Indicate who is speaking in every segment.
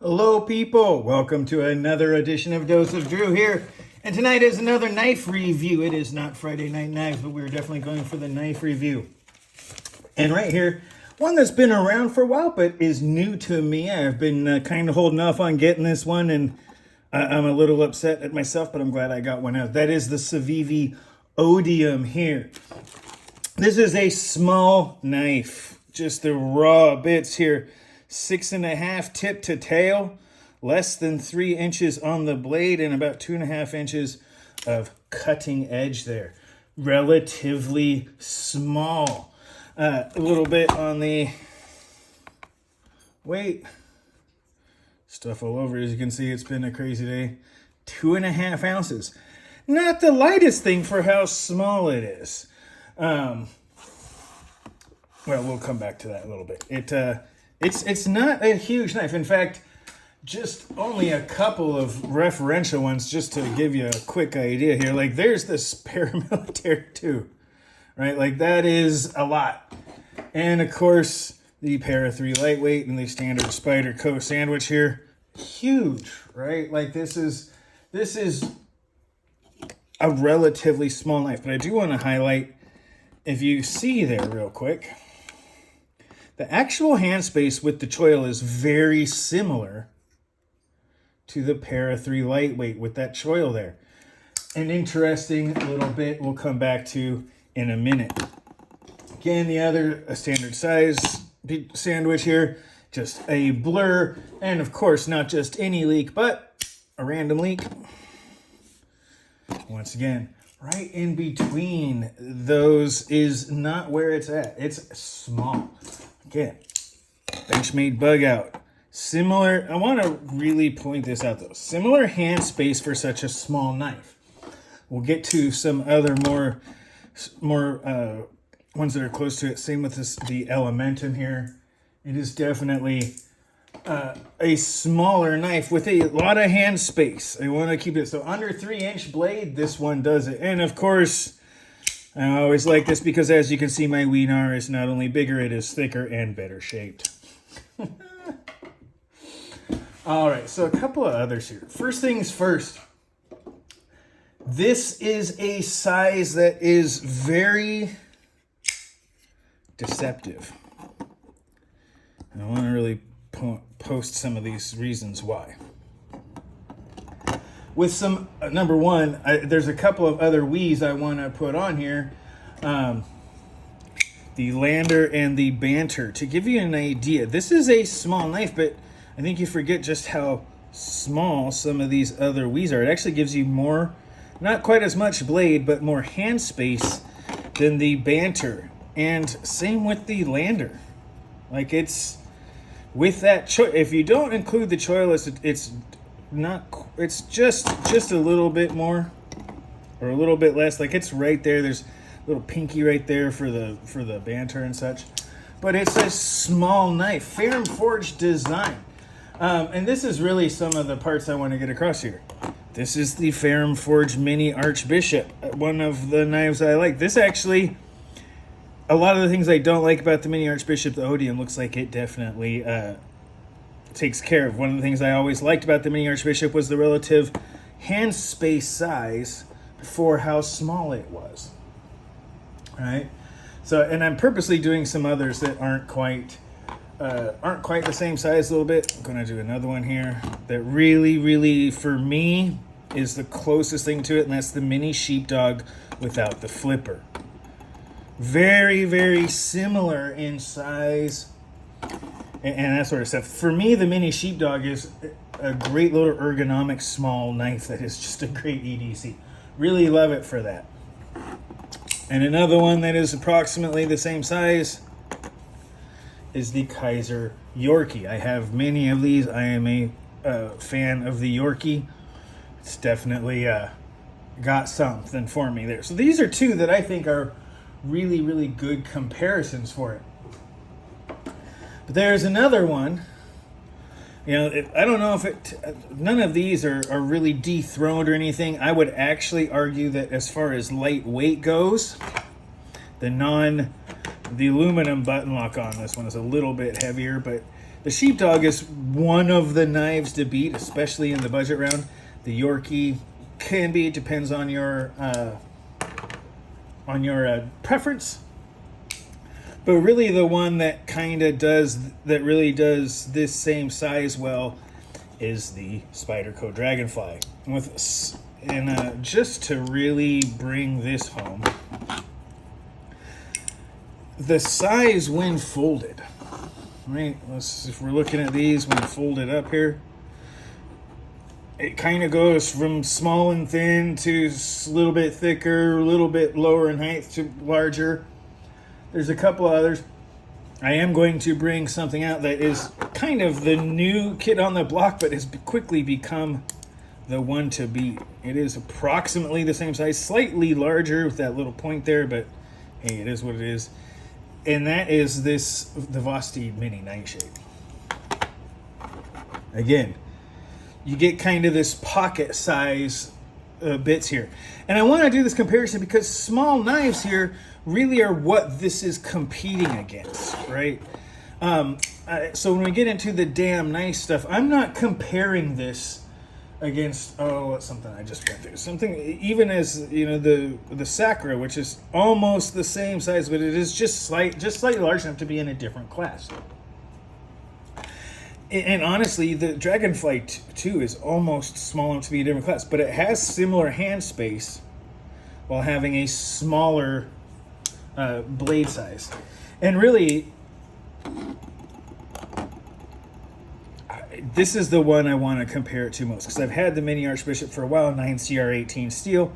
Speaker 1: Hello people, welcome to another edition of Dose of Drew here. And tonight is another knife review. It is not Friday Night Knives, but we're definitely going for the knife review. And right here, one that's been around for a while, but is new to me. I've been kind of holding off on getting this one, and I'm a little upset at myself, but I'm glad I got one out. That is the Civivi Odium here. This is a small knife, just the raw bits here. 6.5 tip to tail, less than 3 inches on the blade, and about 2.5 inches of cutting edge there. Relatively small. A little bit on the weight. Stuff all over. As you can see, it's been a crazy day. 2.5 ounces. Not the lightest thing for how small it is. Well, we'll come back to that a little bit. It's not a huge knife. In fact, just only a couple of referential ones just to give you a quick idea here. Like, there's this paramilitary too, right? Like, that is a lot. And, of course, the Para 3 lightweight and the standard Spyderco sandwich here. Huge, right? Like, this is a relatively small knife. But I do want to highlight, if you see there real quick, the actual hand space with the choil is very similar to the Para 3 lightweight with that choil there. An interesting little bit we'll come back to in a minute. Again, the other, a standard size sandwich here, just a blur, and of course not just any leak, but a random leak. Once again, right in between those is not where it's at. It's small. Again, Benchmade bug out. Similar, I want to really point this out though. Similar hand space for such a small knife. We'll get to some other more ones that are close to it. Same with the Elementum here. It is definitely a smaller knife with a lot of hand space. I want to keep it so under 3-inch blade. This one does it, and of course, I always like this because, as you can see, my Wiener is not only bigger, it is thicker and better shaped. All right, so a couple of others here. First things first. This is a size that is very deceptive. And I want to really post some of these reasons why. With some, number one, there's a couple of other Wiis I want to put on here. The Lander and the Banter. To give you an idea, this is a small knife, but I think you forget just how small some of these other Wiis are. It actually gives you more, not quite as much blade, but more hand space than the Banter. And same with the Lander. Like, it's, with that, if you don't include the choil, it's not, it's just a little bit more or a little bit less. Like, it's right there. There's a little pinky right there for the Banter and such, but it's a small knife, Ferrum Forged design. And this is really some of the parts I want to get across here. This is the Ferrum Forged Mini Archbishop, one of the knives I like. This actually, a lot of the things I don't like about the Mini Archbishop, the Odium, looks like it definitely takes care of. One of the things I always liked about the Mini Archbishop was the relative hand space size for how small it was. Right? So, and I'm purposely doing some others that aren't quite the same size a little bit. I'm going to do another one here that really, for me, is the closest thing to it, and that's the Mini Sheepdog without the flipper. Very similar in size and that sort of stuff. For me, the Mini Sheepdog is a great little ergonomic small knife that is just a great EDC. Really love it for that. And another one that is approximately the same size is the Kaiser Yorkie. I have many of these. I am a fan of the Yorkie. It's definitely got something for me there. So these are two that I think are really good comparisons for it. But there's another one. You know, I don't know if none of these are really dethroned or anything. I would actually argue that as far as lightweight goes, the aluminum button lock on this one is a little bit heavier, but The Sheepdog is one of the knives to beat, especially in the budget round. The Yorkie can be, it depends on your preference. But really the one that really does this same size well is the Spyderco Dragonfly. Just to really bring this home, the size when folded, right? If we're looking at these when folded up here, it kind of goes from small and thin to a little bit thicker, a little bit lower in height to larger. There's a couple others. I am going to bring something out that is kind of the new kid on the block, but has quickly become the one to beat. It is approximately the same size, slightly larger with that little point there, but hey, it is what it is. And that is the Vosti Mini Nightshade. Again, you get kind of this pocket size bits here. And I want to do this comparison because small knives here really are what this is competing against, right? So when we get into the damn nice stuff, I'm not comparing this against, what's something I just went through. Something, even as, the Sakura, which is almost the same size, but it is just slightly large enough to be in a different class. And honestly, the Dragonfly 2 is almost small enough to be a different class, but it has similar hand space while having a smaller blade size. And really, this is the one I want to compare it to most, because I've had the Mini Archbishop for a while, 9CR18 steel.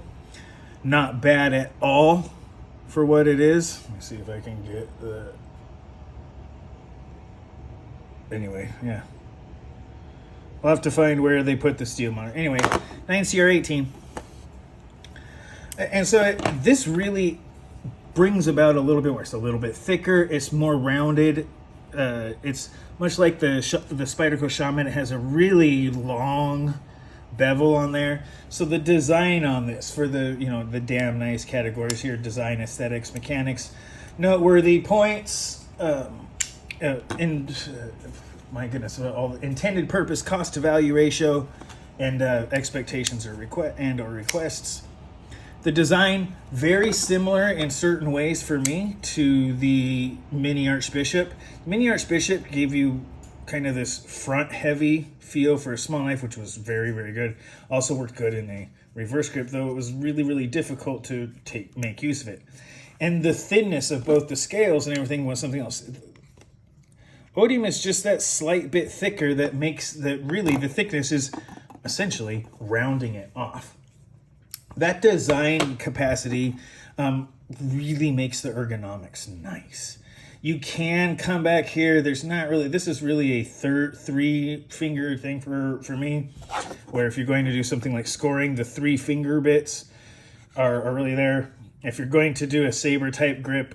Speaker 1: Not bad at all for what it is. Let me see if I can get the... Anyway, yeah. I'll have to find where they put the steel monitor. Anyway, 9CR18. And so this really brings about a little bit more. It's a little bit thicker. It's more rounded. It's much like the Spyderco Shaman. It has a really long bevel on there. So the design on this for the damn nice categories here: design, aesthetics, mechanics, noteworthy points, my goodness, all intended purpose, cost to value ratio, and expectations or requests. The design, very similar in certain ways for me to the Mini Archbishop. Mini Archbishop gave you kind of this front heavy feel for a small knife, which was very, very good. Also worked good in a reverse grip, though it was really, really difficult to make use of it. And the thinness of both the scales and everything was something else. Odium is just that slight bit thicker that makes really the thickness is essentially rounding it off. That design capacity really makes the ergonomics nice. You can come back here. This is really a three finger thing for me, where if you're going to do something like scoring, the 3 finger bits are really there. If you're going to do a saber type grip,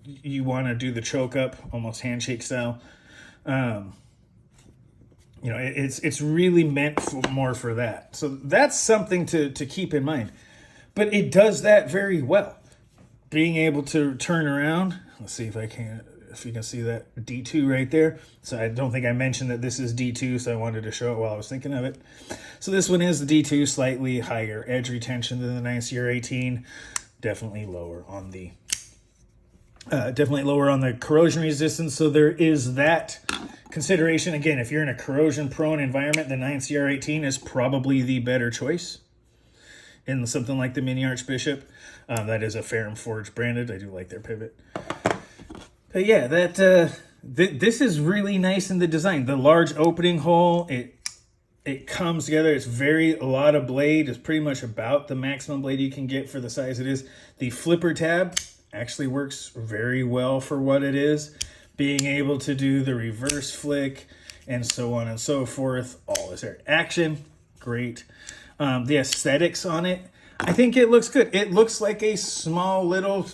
Speaker 1: you want to do the choke up, almost handshake style. It's really meant more for that. So that's something to keep in mind. But it does that very well. Being able to turn around. Let's see if you can see that D2 right there. So I don't think I mentioned that this is D2, so I wanted to show it while I was thinking of it. So this one is the D2, slightly higher edge retention than the 9CR18. Definitely lower on the corrosion resistance. So there is that consideration. Again, if you're in a corrosion-prone environment, the 9CR18 is probably the better choice in something like the Mini Archbishop. That is a Ferrum Forge branded. I do like their pivot. But yeah, this is really nice in the design. The large opening hole, it comes together. It's a lot of blade. It's pretty much about the maximum blade you can get for the size it is. The flipper tab actually works very well for what it is. Being able to do the reverse flick and so on and so forth. All this action, great. The aesthetics on it, I think it looks good. It looks like a small little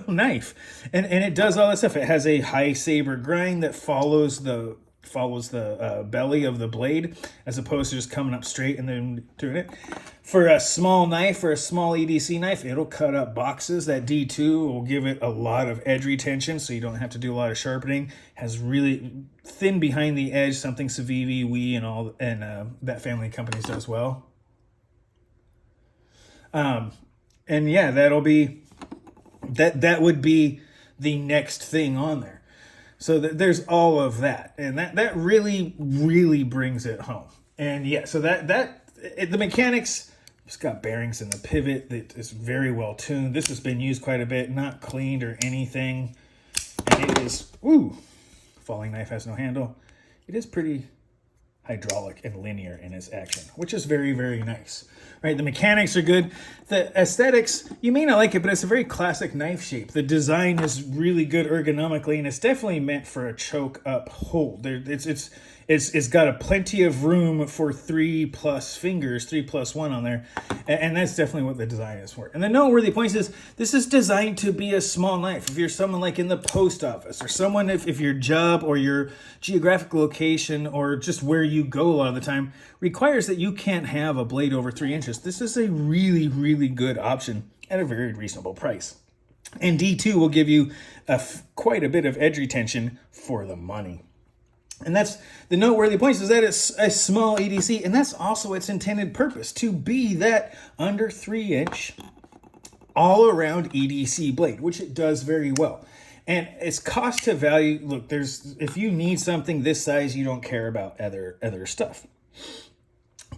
Speaker 1: knife, and it does all that stuff. It has a high saber grind that follows the follows the belly of the blade, as opposed to just coming up straight and then doing it. For a small knife, or a small EDC knife, it'll cut up boxes. That D2 will give it a lot of edge retention, so you don't have to do a lot of sharpening. Has really thin behind the edge, something Civivi, and that family of companies does well. And yeah, that would be the next thing on there. So there's all of that, and that really, really brings it home. And yeah, so the mechanics, it's got bearings in the pivot that is very well tuned. This has been used quite a bit, not cleaned or anything. And it is, falling knife has no handle. It is pretty hydraulic and linear in its action, which is very, very nice. Right, the mechanics are good. The aesthetics, you may not like it, but it's a very classic knife shape. The design is really good ergonomically, and it's definitely meant for a choke up hold. It's got a plenty of room for 3+ fingers, 3+1 on there, and that's definitely what the design is for. And the noteworthy point is, this is designed to be a small knife. If you're someone like in the post office, or someone if your job or your geographic location or just where you go a lot of the time requires that you can't have a blade over 3 inches, this is a really, really good option at a very reasonable price. And D2 will give you quite a bit of edge retention for the money. And that's the noteworthy point, is that it's a small EDC, and that's also its intended purpose, to be that under 3 inch all around EDC blade, which it does very well. And its cost to value, look, if you need something this size, you don't care about other stuff.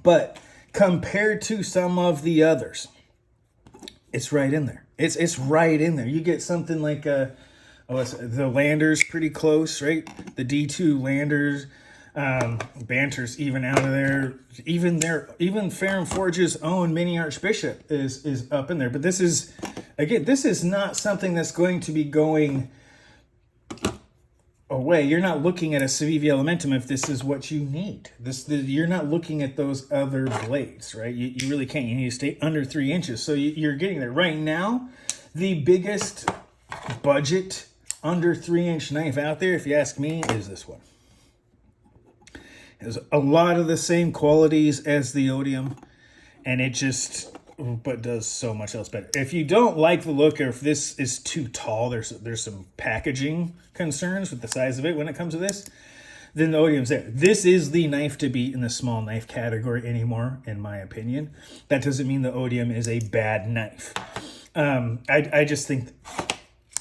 Speaker 1: But compared to some of the others, it's right in there. It's right in there. You get something like the Lander's pretty close, right? The D2 Landers, Banter's even out of there. Even Farron Forge's own Mini Archbishop is up in there. But this is not something that's going to be going away. You're not looking at a Civivi Elementum if this is what you need. You're not looking at those other blades, right? You really can't. You need to stay under 3 inches. So you're getting there. Right now, the biggest budget under 3 inch knife out there, if you ask me, is this one. It has a lot of the same qualities as the Odium, and it just does so much else better. If you don't like the look, or if this is too tall, there's some packaging concerns with the size of it when it comes to this, then the Odium's there. This is the knife to beat in the small knife category anymore, in my opinion. That doesn't mean the Odium is a bad knife. I just think,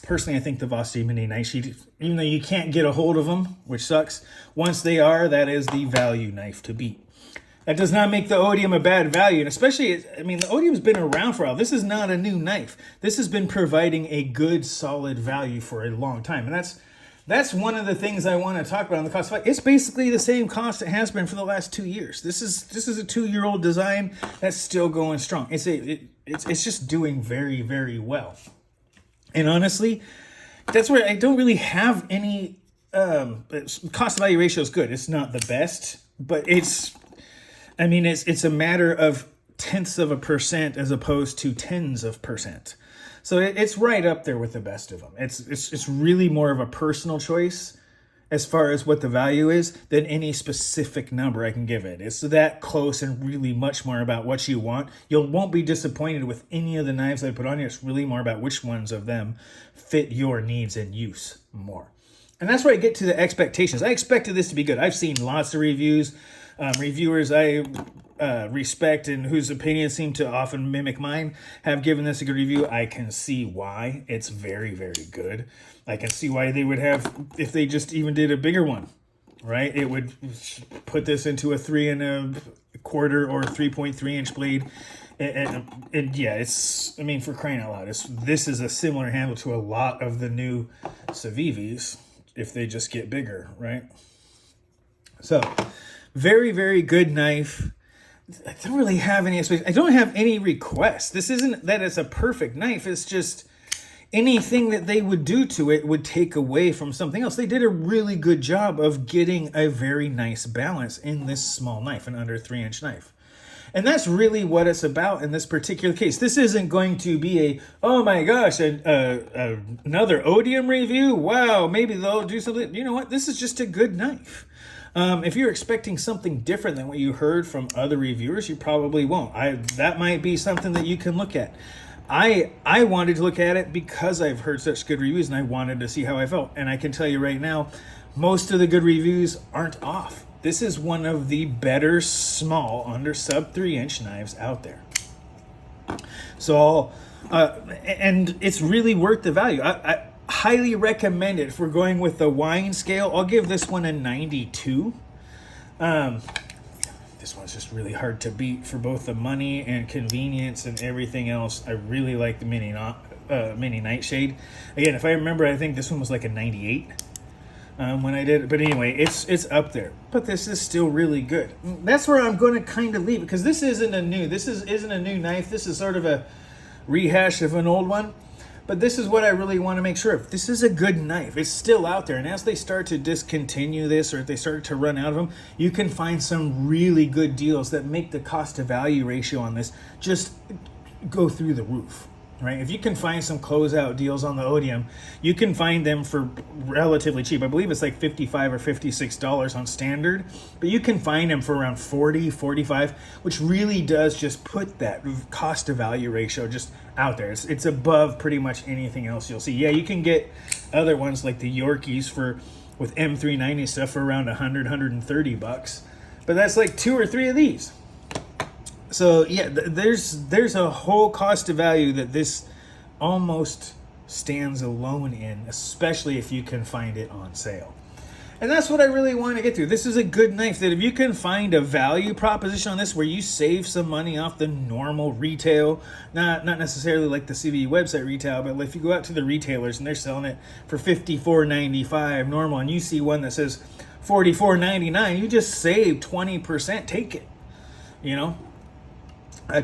Speaker 1: personally, I think the Vosti Mini knife sheet, even though you can't get a hold of them, which sucks, once they are, that is the value knife to beat. That does not make the Odium a bad value, and especially, the Odium's been around for a while. This is not a new knife. This has been providing a good, solid value for a long time, and that's one of the things I want to talk about on the cost fight. It's basically the same cost it has been for the last 2 years. This is a 2-year-old design that's still going strong. It's just doing very, very well. And honestly, that's where I don't really have any cost to value ratio is good. It's not the best, but it's a matter of tenths of a percent as opposed to tens of percent. So it's right up there with the best of them. It's really more of a personal choice as far as what the value is than any specific number I can give it. It's that close and really much more about what you want. You won't be disappointed with any of the knives I put on here. It's really more about which ones of them fit your needs and use more. And that's where I get to the expectations. I expected this to be good. I've seen lots of reviews. Reviewers I respect and whose opinions seem to often mimic mine have given this a good review. I can see why. It's very, very good. I can see why they would have, if they just even did a bigger one, right? It would put this into a 3 1/4 or 3.3 inch blade. And yeah, it's, for crying out loud, this is a similar handle to a lot of the new Civivis if they just get bigger, right? So, very, very good knife. I don't really have any I don't have any requests. This isn't that it's a perfect knife. It's just anything that they would do to it would take away from something else. They did a really good job of getting a very nice balance in this small knife, an under 3 inch knife. And that's really what it's about in this particular case. This isn't going to be oh my gosh, another Odium review. Wow, maybe they'll do something. You know what? This is just a good knife. If you're expecting something different than what you heard from other reviewers, you probably won't. That might be something that you can look at. I wanted to look at it because I've heard such good reviews, and I wanted to see how I felt. And I can tell you right now, most of the good reviews aren't off. This is one of the better small, under sub 3-inch knives out there. So, and it's really worth the value. I highly recommend it. If we're going with the wine scale, I'll give this one a 92. This one's just really hard to beat for both the money and convenience and everything else. I really like the mini Nightshade. Again, if I remember, I think this one was like a 98 when I did it. But anyway, it's up there. But this is still really good. That's where I'm going to kind of leave it, because this isn't a new knife. This is sort of a rehash of an old one. But this is what I really want to make sure of. This is a good knife. It's still out there. And as they start to discontinue this, or if they start to run out of them, you can find some really good deals that make the cost to value ratio on this just go through the roof, right? If you can find some closeout deals on the Odium, you can find them for relatively cheap. I believe it's like $55 or $56 on standard, but you can find them for around $40, $45, which really does just put that cost to value ratio just out there. It's above pretty much anything else you'll see. Yeah, you can get other ones like the Yorkies with M390 stuff for around $100, $130, but that's like 2 or 3 of these. So yeah, there's a whole cost to value that this almost stands alone in, especially if you can find it on sale. And that's what I really want to get through. This is a good knife that if you can find a value proposition on this where you save some money off the normal retail, not necessarily like the Civivi website retail, but if you go out to the retailers and they're selling it for $54.95 normal, and you see one that says $44.99, you just save 20%. Take it,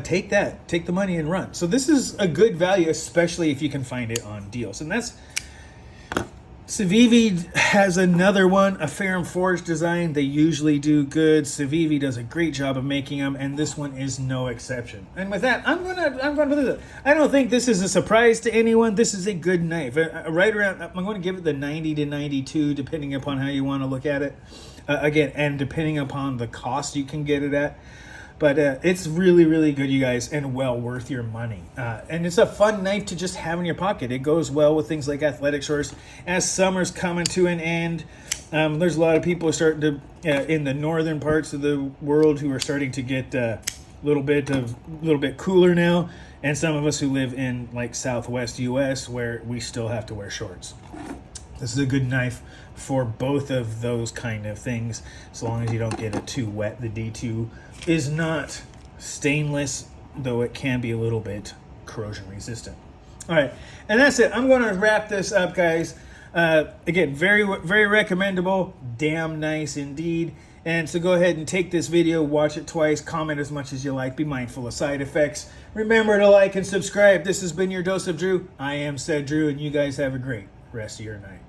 Speaker 1: take that, take the money and run. So this is a good value, especially if you can find it on deals. And that's Civivi has another one, a Ferrum Forge design. They usually do good. Civivi does a great job of making them, and this one is no exception. And with that, I'm gonna. I don't think this is a surprise to anyone. This is a good knife. Right around, I'm going to give it the 90 to 92, depending upon how you want to look at it. Again, and depending upon the cost you can get it at. But it's really, really good, you guys, and well worth your money. And it's a fun knife to just have in your pocket. It goes well with things like athletic shorts. As summer's coming to an end, there's a lot of people starting to, in the northern parts of the world, who are starting to get a little bit cooler now. And some of us who live in like Southwest U.S. where we still have to wear shorts. This is a good knife for both of those kind of things, as long as you don't get it too wet. The D2 is not stainless, though it can be a little bit corrosion resistant. All right, and that's it. I'm going to wrap this up, guys. Again, very, very recommendable. Damn nice indeed. And so go ahead and take this video, watch it twice, comment as much as you like, be mindful of side effects. Remember to like and subscribe. This has been your Dose of Drew. I am said Drew, and you guys have a great rest of your night.